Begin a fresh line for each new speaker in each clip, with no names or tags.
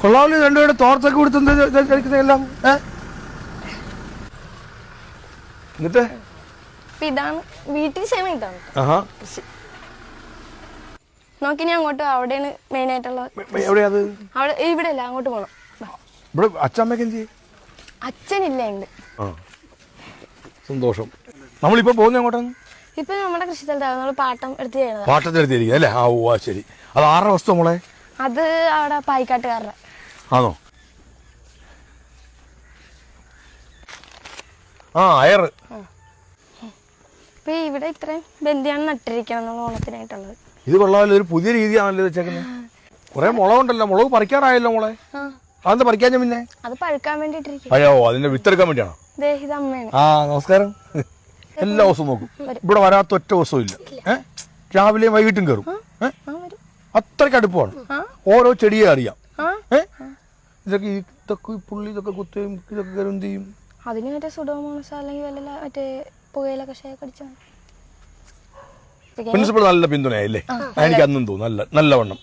കൊള്ളാവില്ല രണ്ടുപേരുടെ തോർത്തൊക്കെ കൊടുത്തെല്ലാം എന്നിട്ട്
ഇതാണ് വീട്ടിൽ ക്ഷേമം ഇതാണ് നോക്കി ഞാൻ അങ്ങോട്ട് അവിടെയാണ് മെയിൻ ആയിട്ടുള്ളത്. അവിടെ ഇവിടെ അല്ല അങ്ങോട്ട് പോണം.
ഇവിടെ അച്ഛമ്മക്ക് എന്ത് ചെയ്യും?
അച്ഛനില്ല ഉണ്ട്.
സന്തോഷം. നമ്മളിപ്പോ പോകുന്ന അങ്ങോട്ടാണ്?
ഇപ്പൊ നമ്മുടെ കൃഷി സ്ഥലത്താണ് നമ്മൾ പാട്ടം എടുത്ത് ചെയ്യണത്.
പാട്ടത്തിനെടുത്തിരിക്കും അല്ലേ? ആ ഓ ശരി. അത് 6 വസ്തു മോളെ?
അത് അവിടെ പായിക്കാട്ടുകാരുടെ.
ആണോ? ആ അയറ്.
ഇപ്പൊ ഇവിടെ ഇത്രയും ബന്ധിയാണ് നട്ടിരിക്കണം ഓണത്തിനായിട്ടുള്ളത്.
ഇത് കൊള്ളാമല്ലോ, ഒരു പുതിയ രീതിയാണല്ലോ വെച്ചേക്കുന്നത്. കുറെ മുളകുണ്ടല്ലോ. മുളക് പറിക്കാറായല്ലോ മോളെ. അതെന്താ പറിക്കാൻ? പിന്നെ
അത് പഴുക്കാൻ വേണ്ടിട്ടിരിക്കും.
അയ്യോ, അതിന്റെ വിത്തെടുക്കാൻ വേണ്ടിയാണോ?
ഇത് അമ്മയാണ്.
ആ നമസ്കാരം. എല്ലാ ദിവസവും നോക്കും. ഇവിടെ വരാത്ത ഒറ്റ ദിവസവും ഇല്ല. രാവിലെയും വൈകിട്ടും കയറും. അത്രയ്ക്ക് അടുപ്പമാണ്. ഓരോ ചെടിയെ അറിയാം. ഇതൊക്കെ ഇതൊക്കെ പുള്ളി ഇതൊക്കെ കുത്തുകയും ഇതൊക്കെ കയറും എന്ത് ചെയ്യും?
അതിന് മറ്റേ സുഡോമോണസ് അല്ലെങ്കിൽ വല്ല മറ്റേ പുകയില കഷായം കടിച്ചാൽ
പ്രിൻസിപ്പൾ നല്ല പിന്തുണയല്ലേ? എനിക്ക് അന്നും തോന്നുന്നു നല്ലവണ്ണം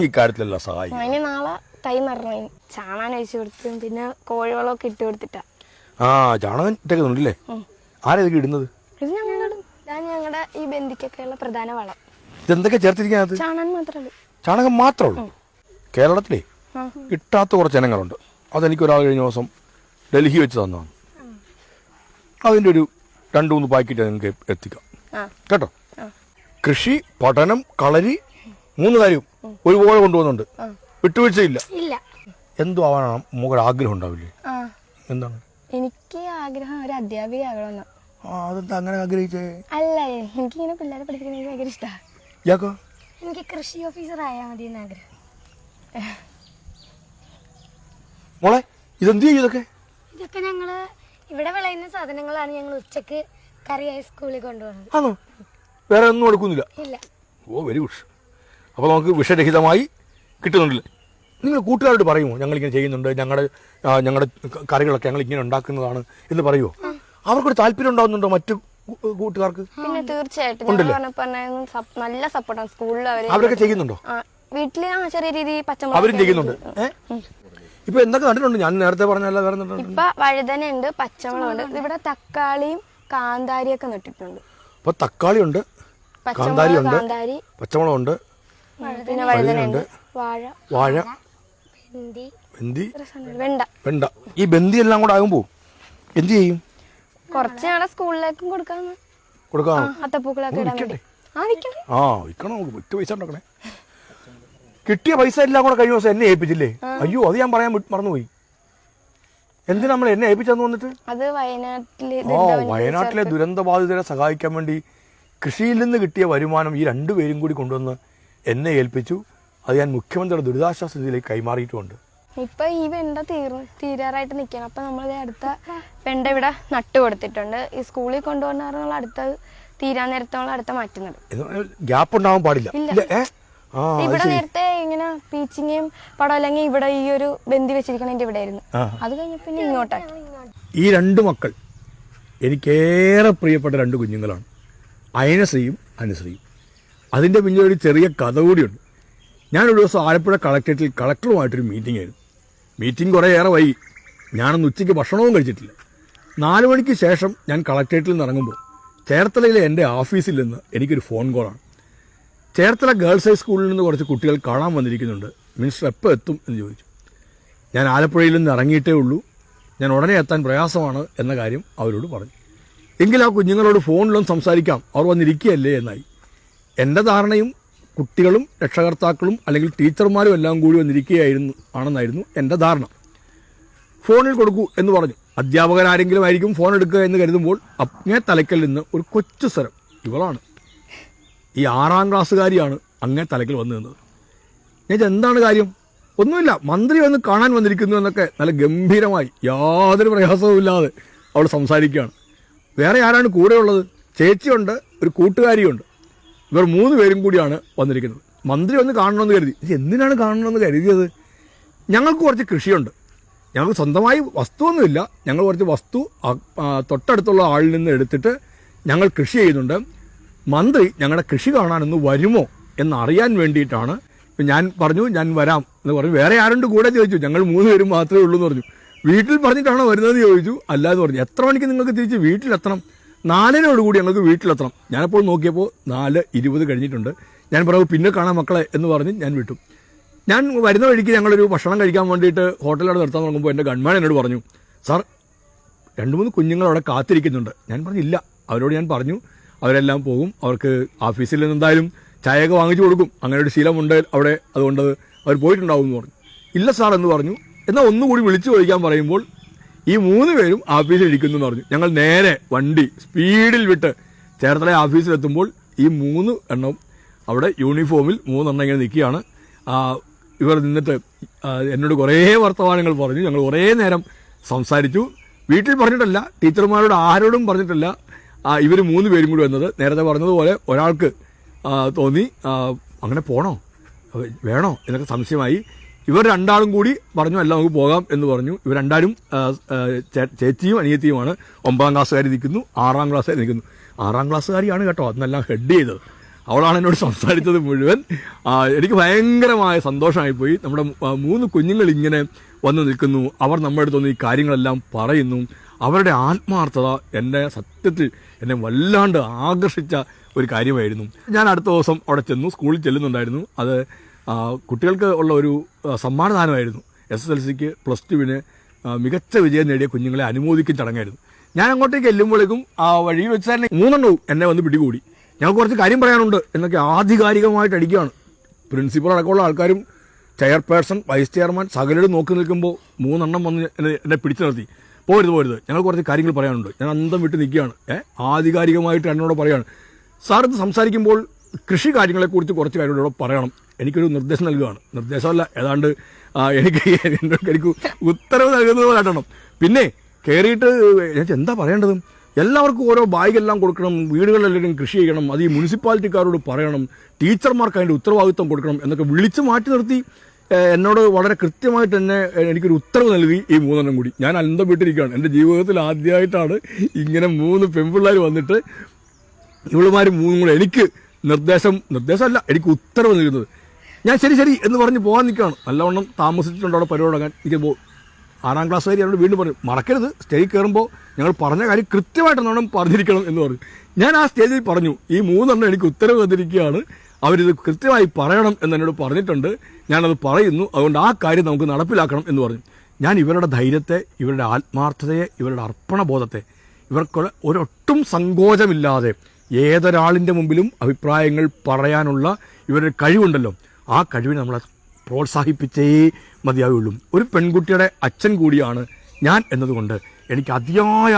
ഈ കാര്യത്തിലെല്ലാം സഹായിക്കും.
അതിന് നാളെ തൈ നിറഞ്ഞു ചാണാൻ ഒഴിച്ചു കൊടുത്തും പിന്നെ കോഴിവളമൊക്കെ ഇട്ട് കൊടുത്തിട്ടാ.
ആ ചാണകം ഇട്ടേക്കുന്നുണ്ടല്ലേ? ആരാ ഇതൊക്കെ ഇടുന്നത്?
ഇത് ഞങ്ങളുടെ ഈ ബന്ധിക്കൊക്കെയുള്ള പ്രധാന വളം.
ഇതെന്തൊക്കെ ചേർത്തിരിക്കുന്നത്?
ചാണകം മാത്രമേ.
ചാണകം മാത്രമേ ഉള്ളൂ? കേരളത്തിലേ കിട്ടാത്ത കുറച്ച് ഇനങ്ങളുണ്ട്. അതെനിക്ക് ഒരാൾ കഴിഞ്ഞ ദിവസം ഡൽഹി വെച്ച് തന്നതാണ്. അതിൻ്റെ ഒരു 2-3 പാക്കറ്റ് നിങ്ങൾക്ക് എത്തിക്കാം കേട്ടോ. കൃഷി, പഠനം, കളരി 3 കാര്യം ഒരുപോലെ കൊണ്ടുപോകുന്നുണ്ട്. വിട്ടുവീഴ്ചയില്ല. എന്തോ ആവാനാണ് നമുക്ക് ആഗ്രഹം ഉണ്ടാവില്ലേ? എന്താണ്?
എനിക്ക് ആഗ്രഹം ഒരു അധ്യാപികയാകണമെന്ന്.
അതെന്താ അങ്ങനെ ആഗ്രഹിച്ചേ?
അല്ല, എനിക്കിങ്ങനെ പിള്ളേരെ പഠിപ്പിക്കുന്നത് ഭയങ്കര ഇഷ്ടമാണ്.
യാക്കോ?
എനിക്ക് കൃഷി ഓഫീസർ ആയാൽ മതി എന്ന് ആഗ്രഹം.
മോളെ ഇതെന്ത് ചെയ്യും ഇതൊക്കെ?
ഇതൊക്കെ ഞങ്ങള് ഇവിടെ വിളയുന്ന സാധനങ്ങളാണ് ഞങ്ങൾ ഉച്ചക്ക് കറിയായി സ്കൂളിൽ കൊണ്ടുപോകുന്നത്.
ആണോ? വേറെ ഒന്നും എടുക്കുന്നില്ല?
ഇല്ല.
ഓ വെരി ഗുഡ്. അപ്പോൾ നമുക്ക് വിഷരഹിതമായി കിട്ടുന്നുണ്ടല്ലേ? നിങ്ങൾ കൂട്ടുകാരോട് പറയുമോ ഞങ്ങളിങ്ങനെ ചെയ്യുന്നുണ്ട്, ഞങ്ങളുടെ കറികളൊക്കെ ഞങ്ങൾ ഇങ്ങനെ ഉണ്ടാക്കുന്നതാണ് എന്ന് പറയുമോ? അവർക്കൊരു താല്പര്യം ഉണ്ടാവുന്നുണ്ടോ മറ്റു കൂട്ടുകാർക്ക്?
പിന്നെ തീർച്ചയായിട്ടും നല്ല സപ്പോർട്ടാണ് സ്കൂളിൽ.
അവരൊക്കെ ചെയ്യുന്നുണ്ടോ?
വീട്ടില് ചെറിയ രീതി പച്ചമുളക്
അവരും ചെയ്യുന്നുണ്ട്. ഇപ്പൊ എന്തൊക്കെ നട്ടിട്ടുണ്ട്? ഞാൻ നേരത്തെ പറഞ്ഞല്ല വേറെ
ഇപ്പൊ വഴുതനുണ്ട്, പച്ചമുളകുണ്ട്, ഇവിടെ തക്കാളിയും കാന്താരിയൊക്കെ നട്ടിട്ടുണ്ട്.
ഇപ്പൊ തക്കാളി ഉണ്ട്, കാന്താരി ഉണ്ട്, പച്ചമുളകുണ്ട്,
പിന്നെ വഴുതനുണ്ട്,
വാഴ, ബന്ദി, വെണ്ട. ഈ ബന്ദി എല്ലാം കൂടെ ആകുമ്പോ എന്ത് ചെയ്യും?
കുറച്ച് ഞങ്ങളുടെ സ്കൂളിലേക്കും കൊടുക്കാം. അത്തപ്പൂക്കളൊക്കെ
വിൽക്കണം. നമുക്ക് വിറ്റ് പൈസ ഉണ്ടാക്കണേ. കിട്ടിയ പൈസ എല്ലാം കൂടെ കഴിഞ്ഞ ദിവസം എന്നെ ഏൽപ്പിച്ചില്ലേ? അയ്യോ, അത് ഞാൻ പറയാൻ മറന്നുപോയി. എന്തിനാ നമ്മൾ എന്നെ ഏൽപ്പിച്ചെന്ന് വന്നിട്ട്?
അത്
വയനാട്ടിലെ ദുരന്തബാധിതരെ സഹായിക്കാൻ വേണ്ടി കൃഷിയിൽ നിന്ന് കിട്ടിയ വരുമാനം ഈ 2 പേരും കൂടി കൊണ്ടുവന്ന് എന്നെ ഏൽപ്പിച്ചു. അത് ഞാൻ മുഖ്യമന്ത്രിയുടെ ദുരിതാശ്വാസ നിധിയിലേക്ക് കൈമാറിയിട്ടുമുണ്ട്.
ഇപ്പൊ ഈ വെണ്ട തീരാറായിട്ട് നിൽക്കണം. അപ്പൊ നമ്മൾ അടുത്ത വെണ്ട ഇവിടെ നട്ടു കൊടുത്തിട്ടുണ്ട്. ഈ സ്കൂളിൽ കൊണ്ടുപോകുന്ന അടുത്ത തീരാൻ നേരത്തോളം അടുത്ത മാറ്റുന്നത്.
ഗ്യാപ്പ് ഉണ്ടാവാൻ പാടില്ല.
ഇവിടെ നേരത്തെ ഇങ്ങനെ പീച്ചിങ്ങയും പടം അല്ലെങ്കിൽ ഇവിടെ ഈ ഒരു ബന്ദി വെച്ചിരിക്കണതിന്റെ ഇവിടെ ആയിരുന്നു. അത് കഴിഞ്ഞ പിന്നെ ഇങ്ങോട്ടാക്കി.
ഈ 2 മക്കൾ എനിക്കേറെ പ്രിയപ്പെട്ട 2 കുഞ്ഞുങ്ങളാണ്, അയനശ്രീയും അനുശ്രീയും. അതിൻ്റെ പിന്നിൽ ഒരു ചെറിയ കഥ കൂടിയുണ്ട്. ഞാനൊരു ദിവസം ആലപ്പുഴ കളക്ടറേറ്റിൽ കളക്ടറുമായിട്ടൊരു മീറ്റിംഗ് ആയിരുന്നു. മീറ്റിംഗ് കുറേ ഏറെ വൈകി. ഞാനന്ന് ഉച്ചയ്ക്ക് ഭക്ഷണവും കഴിച്ചിട്ടില്ല. 4 മണിക്ക് ശേഷം ഞാൻ കളക്ടറേറ്റിൽ നിന്ന് ഇറങ്ങുമ്പോൾ ചേർത്തലയിലെ എൻ്റെ ഓഫീസിൽ നിന്ന് എനിക്കൊരു ഫോൺ കോളാണ്. ചേർത്തല ഗേൾസ് ഹൈസ്കൂളിൽ നിന്ന് കുറച്ച് കുട്ടികൾ കാണാൻ വന്നിരിക്കുന്നുണ്ട്, മിനിസ്റ്റർ എപ്പോൾ എത്തും എന്ന് ചോദിച്ചു. ഞാൻ ആലപ്പുഴയിൽ നിന്ന് ഇറങ്ങിയിട്ടേ ഉള്ളൂ, ഞാൻ ഉടനെ എത്താൻ പ്രയാസമാണ് എന്ന കാര്യം അവരോട് പറഞ്ഞു. എങ്കിൽ ആ കുഞ്ഞുങ്ങളോട് ഫോണിലും സംസാരിക്കാം, അവർ വന്നിരിക്കുകയല്ലേ എന്നായി. എൻ്റെ ധാരണയും കുട്ടികളും രക്ഷകർത്താക്കളും അല്ലെങ്കിൽ ടീച്ചർമാരും എല്ലാം കൂടി ആണെന്നായിരുന്നു എൻ്റെ ധാരണ. ഫോണിൽ കൊടുക്കൂ എന്ന് പറഞ്ഞു. അധ്യാപകരാരെങ്കിലും ആയിരിക്കും ഫോൺ എടുക്കുക എന്ന് കരുതുമ്പോൾ അങ്ങേ തലയ്ക്കൽ നിന്ന് ഒരു കൊച്ചു സ്വരം, ഇവളാണ്, ഈ 6ാം ക്ലാസ്സുകാരിയാണ് അങ്ങേ തലയ്ക്കൽ വന്നു നിന്നത്. ഞാൻ എന്താണ് കാര്യം? ഒന്നുമില്ല, മന്ത്രി വന്ന് കാണാൻ വന്നിരിക്കുന്നു എന്നൊക്കെ നല്ല ഗംഭീരമായി യാതൊരു പ്രയാസവും ഇല്ലാതെ അവൾ സംസാരിക്കുകയാണ്. വേറെ ആരാണ് കൂടെയുള്ളത്? ചേച്ചിയുണ്ട്, ഒരു കൂട്ടുകാരിയുണ്ട്. ഇവർ 3 പേരും കൂടിയാണ് വന്നിരിക്കുന്നത്. മന്ത്രി വന്ന് കാണണമെന്ന് കരുതി. എന്തിനാണ് കാണണമെന്ന് കരുതിയത്? ഞങ്ങൾക്ക് കുറച്ച് കൃഷിയുണ്ട്, ഞങ്ങൾക്ക് സ്വന്തമായി വസ്തുവൊന്നുമില്ല, ഞങ്ങൾ കുറച്ച് വസ്തു തൊട്ടടുത്തുള്ള ആളിൽ നിന്ന് എടുത്തിട്ട് ഞങ്ങൾ കൃഷി ചെയ്യുന്നുണ്ട്. മന്ത്രി ഞങ്ങളുടെ കൃഷി കാണാനൊന്ന് വരുമോ എന്നറിയാൻ വേണ്ടിയിട്ടാണ്. ഞാൻ പറഞ്ഞു ഞാൻ വരാം എന്ന് പറഞ്ഞു. വേറെ ആരുണ്ട് കൂടെ ചോദിച്ചു. ഞങ്ങൾ 3 പേരും മാത്രമേ ഉള്ളൂ എന്ന് പറഞ്ഞു. വീട്ടിൽ പറഞ്ഞിട്ടാണോ വരുന്നതെന്ന് ചോദിച്ചു. അല്ലാതെ പറഞ്ഞു. എത്ര മണിക്ക് നിങ്ങൾക്ക് തിരിച്ച് വീട്ടിലെത്തണം? 4:00 ഞങ്ങൾക്ക് വീട്ടിലെത്തണം. ഞാനപ്പോൾ നോക്കിയപ്പോൾ 4:20 കഴിഞ്ഞിട്ടുണ്ട്. ഞാൻ പറഞ്ഞു പിന്നെ കാണാം മക്കളെ എന്ന് പറഞ്ഞ് ഞാൻ വിട്ടു. ഞാൻ വരുന്ന വഴിക്ക് ഞങ്ങളൊരു ഭക്ഷണം കഴിക്കാൻ വേണ്ടിയിട്ട് ഹോട്ടലിലവിടെ നിർത്താൻ തുടങ്ങുമ്പോൾ എൻ്റെ ഗൺമാൻ എന്നോട് പറഞ്ഞു, സാർ 2-3 കുഞ്ഞുങ്ങൾ അവിടെ കാത്തിരിക്കുന്നുണ്ട്. ഞാൻ പറഞ്ഞില്ല. അവരോട് ഞാൻ പറഞ്ഞു അവരെല്ലാം പോകും, അവർക്ക് ഓഫീസിൽ നിന്ന് എന്തായാലും ചായയൊക്കെ വാങ്ങിച്ചു കൊടുക്കും, അങ്ങനെ ഒരു ശീലമുണ്ട് അവിടെ, അതുകൊണ്ട് അവർ പോയിട്ടുണ്ടാവും എന്ന് പറഞ്ഞു. ഇല്ല സാർ എന്ന് പറഞ്ഞു. എന്നാൽ ഒന്നുകൂടി വിളിച്ചു ചോദിക്കാൻ പറയുമ്പോൾ ഈ 3 പേരും ഓഫീസിൽ ഇരിക്കുന്നു എന്ന് പറഞ്ഞു. ഞങ്ങൾ നേരെ വണ്ടി സ്പീഡിൽ വിട്ട് ചേർത്തല ഓഫീസിലെത്തുമ്പോൾ ഈ 3 എണ്ണം അവിടെ യൂണിഫോമിൽ 3 എണ്ണം ഇങ്ങനെ നിൽക്കുകയാണ്. ഇവർ നിന്നിട്ട് എന്നോട് കുറേ വർത്തമാനങ്ങൾ പറഞ്ഞു. ഞങ്ങൾ കുറേ നേരം സംസാരിച്ചു. വീട്ടിൽ പറഞ്ഞിട്ടല്ല, ടീച്ചർമാരോട് ആരോടും പറഞ്ഞിട്ടില്ല. ഇവർ 3 പേരും കൂടി വന്നത്. നേരത്തെ പറഞ്ഞതുപോലെ ഒരാൾക്ക് തോന്നി അങ്ങനെ പോണോ വേണോ എന്നൊക്കെ സംശയമായി. ഇവർ 2 കൂടി പറഞ്ഞു അല്ല നമുക്ക് പോകാം എന്ന് പറഞ്ഞു. ഇവർ 2 ചേച്ചിയും അനിയത്തിയുമാണ്. 9ാം ക്ലാസ്സുകാരി നിൽക്കുന്നു, 6ാം ക്ലാസ്സുകാരി നിൽക്കുന്നു. 6ാം ക്ലാസ്സുകാരിയാണ് കേട്ടോ അന്നെല്ലാം ഹെഡ് ചെയ്തത്. അവളാണ് എന്നോട് സംസാരിച്ചത് മുഴുവൻ. എനിക്ക് ഭയങ്കരമായ സന്തോഷമായിപ്പോയി. നമ്മുടെ 3 കുഞ്ഞുങ്ങൾ ഇങ്ങനെ വന്ന് നിൽക്കുന്നു. അവർ നമ്മുടെ അടുത്ത് വന്ന് ഈ കാര്യങ്ങളെല്ലാം പറയുന്നു. അവരുടെ ആത്മാർത്ഥത സത്യത്തിൽ എന്നെ വല്ലാണ്ട് ആകർഷിച്ച ഒരു കാര്യമായിരുന്നു. ഞാൻ അടുത്ത ദിവസം അവിടെ ചെന്നു, സ്കൂളിൽ ചെല്ലുന്നുണ്ടായിരുന്നു. അത് കുട്ടികൾക്ക് ഉള്ള ഒരു സമ്മാനദാനമായിരുന്നു. SSLCക്ക് +2-ന് മികച്ച വിജയം നേടിയ കുഞ്ഞുങ്ങളെ അനുമോദിക്കുന്ന ചടങ്ങായിരുന്നു. ഞാൻ അങ്ങോട്ടേക്ക് ചെല്ലുമ്പോഴേക്കും ആ വഴിയിൽ വെച്ച് തന്നെ 3 എണ്ണവും എന്നെ വന്ന് പിടികൂടി. ഞങ്ങൾക്ക് കുറച്ച് കാര്യം പറയാനുണ്ട് എന്നൊക്കെ ആധികാരികമായിട്ട് അടിക്കുകയാണ്. പ്രിൻസിപ്പൾ അടക്കമുള്ള ആൾക്കാരും ചെയർപേഴ്സൺ, വൈസ് ചെയർമാൻ സകലരും നോക്കി നിൽക്കുമ്പോൾ 3 എണ്ണം വന്ന് എന്നെ പിടിച്ചു നിർത്തി. പോരുത്, ഞങ്ങൾ കുറച്ച് കാര്യങ്ങൾ പറയാനുണ്ട്. ഞാൻ അന്തം വിട്ട് നിൽക്കുകയാണ്. ആധികാരികമായിട്ട് എന്നോട് പറയുകയാണ്, സാർ ഇത് സംസാരിക്കുമ്പോൾ കൃഷി കാര്യങ്ങളെക്കുറിച്ച് കുറച്ച് കാര്യങ്ങളോട് പറയണം. എനിക്കൊരു നിർദ്ദേശം നൽകുകയാണ്. നിർദ്ദേശമല്ല, ഏതാണ്ട് എനിക്ക് ഉത്തരവ് നൽകുന്നത് കാട്ടണം. പിന്നെ കയറിയിട്ട് എന്താ പറയേണ്ടത്? എല്ലാവർക്കും ഓരോ ബാഗെല്ലാം കൊടുക്കണം, വീടുകളിലെല്ലാം കൃഷി ചെയ്യണം, അത് ഈ മുനിസിപ്പാലിറ്റിക്കാരോട് പറയണം, ടീച്ചർമാർക്ക് അതിൻ്റെ ഉത്തരവാദിത്വം കൊടുക്കണം എന്നൊക്കെ വിളിച്ച് മാറ്റി നിർത്തി എന്നോട് വളരെ കൃത്യമായിട്ട് എനിക്കൊരു ഉത്തരവ് നൽകി ഈ 3 എണ്ണം കൂടി. ഞാൻ അന്തം വിട്ടിരിക്കുകയാണ്. എൻ്റെ ജീവിതത്തിൽ ആദ്യമായിട്ടാണ് ഇങ്ങനെ 3 പെൺപിള്ളേർ വന്നിട്ട് ഇവളുമാർ 3 കൂടെ എനിക്ക് നിർദ്ദേശമല്ല എനിക്ക് ഉത്തരവ് നൽകുന്നത്. ഞാൻ ശരി എന്ന് പറഞ്ഞ് പോകാൻ നിൽക്കുകയാണ്. നല്ലവണ്ണം താമസിച്ചിട്ടുണ്ട് അവിടെ പരിപാടി തുടങ്ങാൻ. എനിക്ക് 6ാം ക്ലാസ്സുകാരി അവരോട് വീണ്ടും പറഞ്ഞു, മറക്കരുത് സ്റ്റേജിൽ കയറുമ്പോൾ ഞങ്ങൾ പറഞ്ഞ കാര്യം കൃത്യമായിട്ട് നല്ലോണം പറഞ്ഞിരിക്കണം എന്ന് പറഞ്ഞു. ഞാൻ ആ സ്റ്റേജിൽ പറഞ്ഞു, ഈ 3 എണ്ണം എനിക്ക് ഉത്തരവ് തന്നിരിക്കുകയാണ്, അവരിത് കൃത്യമായി പറയണം എന്നോട് പറഞ്ഞിട്ടുണ്ട്, ഞാനത് പറയുന്നു, അതുകൊണ്ട് ആ കാര്യം നമുക്ക് നടപ്പിലാക്കണം എന്ന് പറഞ്ഞു. ഞാൻ ഇവരുടെ ധൈര്യത്തെ, ഇവരുടെ ആത്മാർത്ഥതയെ, ഇവരുടെ അർപ്പണബോധത്തെ, ഇവർക്ക് ഒരൊട്ടും സങ്കോചമില്ലാതെ ഏതൊരാളിൻ്റെ മുമ്പിലും അഭിപ്രായങ്ങൾ പറയാനുള്ള ഇവരുടെ കഴിവുണ്ടല്ലോ, ആ കഴിവിനെ നമ്മളെ പ്രോത്സാഹിപ്പിച്ചേ മതിയാവുള്ളൂ. ഒരു പെൺകുട്ടിയുടെ അച്ഛൻ കൂടിയാണ് ഞാൻ എന്നതുകൊണ്ട് എനിക്ക് അതിയായ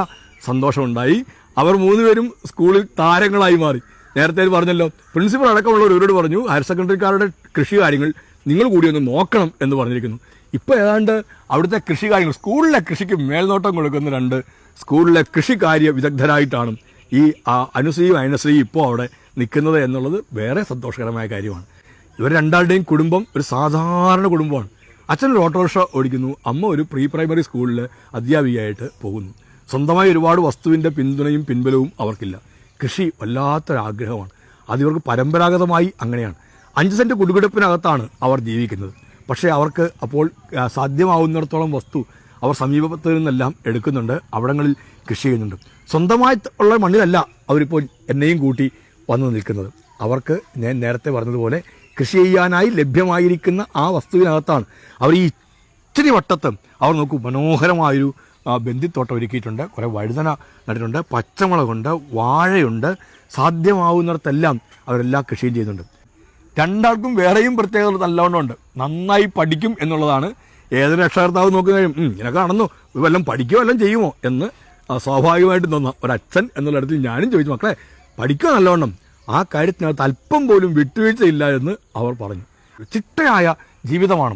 സന്തോഷമുണ്ടായി. അവർ 3 പേരും സ്കൂളിൽ താരങ്ങളായി മാറി. നേരത്തെ പറഞ്ഞല്ലോ, പ്രിൻസിപ്പൽ അടക്കമുള്ളവർ ഇവരോട് പറഞ്ഞു, ഹയർ സെക്കൻഡറിക്കാരുടെ കൃഷി കാര്യങ്ങൾ നിങ്ങൾ കൂടി ഒന്ന് നോക്കണം എന്ന് പറഞ്ഞിരിക്കുന്നു. ഇപ്പോൾ ഏതാണ്ട് അവിടുത്തെ കൃഷി കാര്യങ്ങൾ, സ്കൂളിലെ കൃഷിക്ക് മേൽനോട്ടം കൊടുക്കുന്ന 2 സ്കൂളിലെ കൃഷികാര്യ വിദഗ്ധരായിട്ടാണ് ഈ അനുശ്രീയും അയനശ്രീയും ഇപ്പോൾ അവിടെ നിൽക്കുന്നത് എന്നുള്ളത് വേറെ സന്തോഷകരമായ കാര്യമാണ്. ഇവർ 2 കുടുംബം ഒരു സാധാരണ കുടുംബമാണ്. അച്ഛനൊരു ഓട്ടോറിക്ഷ ഓടിക്കുന്നു, അമ്മ ഒരു പ്രീ പ്രൈമറി സ്കൂളിൽ അധ്യാപികയായിട്ട് പോകുന്നു. സ്വന്തമായി ഒരുപാട് വസ്തുവിൻ്റെ പിന്തുണയും പിൻബലവും അവർക്കില്ല. കൃഷി വല്ലാത്തൊരാഗ്രഹമാണ്. അത് ഇവർക്ക് പരമ്പരാഗതമായി അങ്ങനെയാണ്. 5 സെൻറ്റ് കുടുകിടപ്പിനകത്താണ് അവർ ജീവിക്കുന്നത്. പക്ഷേ അവർക്ക് അപ്പോൾ സാധ്യമാവുന്നിടത്തോളം വസ്തു അവർ സമീപത്ത് നിന്നെല്ലാം എടുക്കുന്നുണ്ട്, അവിടങ്ങളിൽ കൃഷി ചെയ്യുന്നുണ്ട്. സ്വന്തമായി ഉള്ള മണ്ണിലല്ല അവരിപ്പോൾ എന്നെയും കൂട്ടി വന്നു നിൽക്കുന്നത്. അവർക്ക് ഞാൻ നേരത്തെ പറഞ്ഞതുപോലെ കൃഷി ചെയ്യാനായി ലഭ്യമായിരിക്കുന്ന ആ വസ്തുവിനകത്താണ് അവർ ഈ ഇച്ചിരി വട്ടത്ത് അവർ നോക്കൂ മനോഹരമായൊരു ബന്ദിത്തോട്ടം ഒരുക്കിയിട്ടുണ്ട്. കുറേ വഴുതന നട്ടിട്ടുണ്ട്, പച്ചമുളകുണ്ട്, വാഴയുണ്ട്. സാധ്യമാവുന്നിടത്തെല്ലാം അവരെല്ലാം കൃഷിയും ചെയ്യുന്നുണ്ട്. 2 ആൾക്കും വേറെയും പ്രത്യേകത നല്ലവണ്ണമുണ്ട്. നന്നായി പഠിക്കും എന്നുള്ളതാണ് ഏതൊരു രക്ഷകർത്താവ് നോക്കുന്നതും. ഇങ്ങനെയൊക്കെ ആണെന്നോ വല്ലതും പഠിക്കുകയോ വല്ലതും ചെയ്യുമോ എന്ന് സ്വാഭാവികമായിട്ടും തോന്നാം. ഒരച്ഛൻ എന്നുള്ള ഞാനും ചോദിച്ചു, മക്കളെ പഠിക്കുക നല്ലവണ്ണം, ആ കാര്യത്തിനകത്ത് അല്പം പോലും വിട്ടുവീഴ്ചയില്ല എന്ന് അവർ പറഞ്ഞു. ചിട്ടയായ ജീവിതമാണ്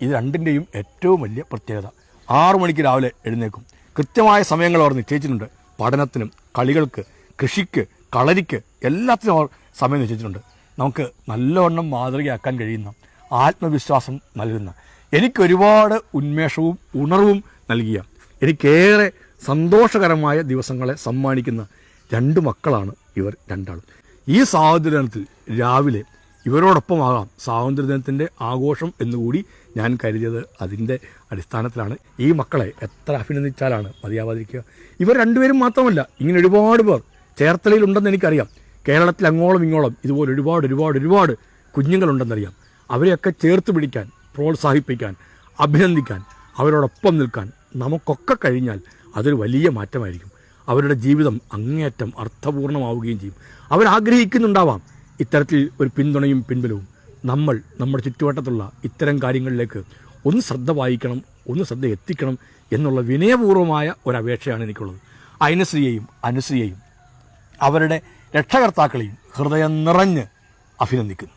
ഇത് 2ൻ്റെയും ഏറ്റവും വലിയ പ്രത്യേകത. 6 മണിക്ക് രാവിലെ എഴുന്നേക്കും. കൃത്യമായ സമയങ്ങൾ അവർ നിശ്ചയിച്ചിട്ടുണ്ട്. പഠനത്തിനും കളികൾക്ക്, കൃഷിക്ക്, കളരിക്ക് എല്ലാത്തിനും അവർ സമയം നിശ്ചയിച്ചിട്ടുണ്ട്. നമുക്ക് നല്ലവണ്ണം മാതൃകയാക്കാൻ കഴിയുന്ന, ആത്മവിശ്വാസം നൽകുന്ന, എനിക്കൊരുപാട് ഉന്മേഷവും ഉണർവും നൽകിയ, എനിക്കേറെ സന്തോഷകരമായ ദിവസങ്ങളെ സമ്മാനിക്കുന്ന 2 മക്കളാണ് ഇവർ 2 ആളും. ഈ സാഹചര്യത്തിൽ രാവിലെ ഇവരോടൊപ്പമാകാം സ്വാതന്ത്ര്യദിനത്തിൻ്റെ ആഘോഷം എന്നുകൂടി ഞാൻ കരുതിയത് അതിൻ്റെ അടിസ്ഥാനത്തിലാണ്. ഈ മക്കളെ എത്ര അഭിനന്ദിച്ചാലാണ് മതിയാവാതിരിക്കുക. ഇവർ രണ്ടുപേരും മാത്രമല്ല, ഇങ്ങനെ ഒരുപാട് പേർ ചേർത്തലയിലുണ്ടെന്ന് എനിക്കറിയാം. കേരളത്തിൽ അങ്ങോളം ഇങ്ങോളം ഇതുപോലെ ഒരുപാട് കുഞ്ഞുങ്ങളുണ്ടെന്നറിയാം. അവരെയൊക്കെ ചേർത്ത് പിടിക്കാൻ, പ്രോത്സാഹിപ്പിക്കാൻ, അഭിനന്ദിക്കാൻ, അവരോടൊപ്പം നിൽക്കാൻ നമുക്കൊക്കെ കഴിഞ്ഞാൽ അതൊരു വലിയ മാറ്റമായിരിക്കും. അവരുടെ ജീവിതം അങ്ങേയറ്റം അർത്ഥപൂർണ്ണമാവുകയും ചെയ്യും. അവരാഗ്രഹിക്കുന്നുണ്ടാവാം ഇത്തരത്തിൽ ഒരു പിന്തുണയും പിൻബലവും. നമ്മൾ നമ്മുടെ ചുറ്റുവട്ടത്തുള്ള ഇത്തരം കാര്യങ്ങളിലേക്ക് ഒന്ന് ശ്രദ്ധ വായിക്കണം, ഒന്ന് ശ്രദ്ധ എത്തിക്കണം എന്നുള്ള വിനയപൂർവ്വമായ ഒരപേക്ഷയാണ് എനിക്കുള്ളത്. അയനശ്രീയെയും അനുശ്രീയെയും അവരുടെ രക്ഷകർത്താക്കളെയും ഹൃദയം നിറഞ്ഞ് അഭിനന്ദിക്കുന്നു.